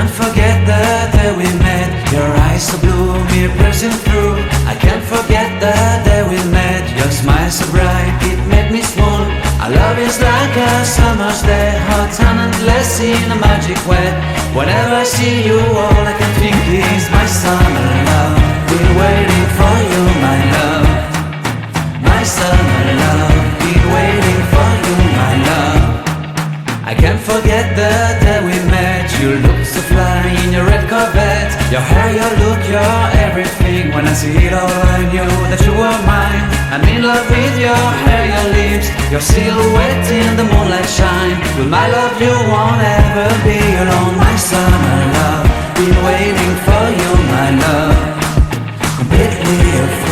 can't forget the day we met. Your eyes so blue, me pressing through. I can't forget the day we met. Your smile so bright, it made me swoon. Our love is like a summer's day, hot and endless in a magic way. Whenever I see you, all I can think is my summer love. Been waiting for you, my love. My summer love. Been waiting for you, my love. I can't forget the day we met. You look so fly in your red Corvette. Your hair, your look, your everything. When I see it all, I knew that you were mine. I'm in love with your hair, your lips, your silhouette in the moonlight shine. With my love you won't ever be alone. My summer love, been waiting for you, my love. Completely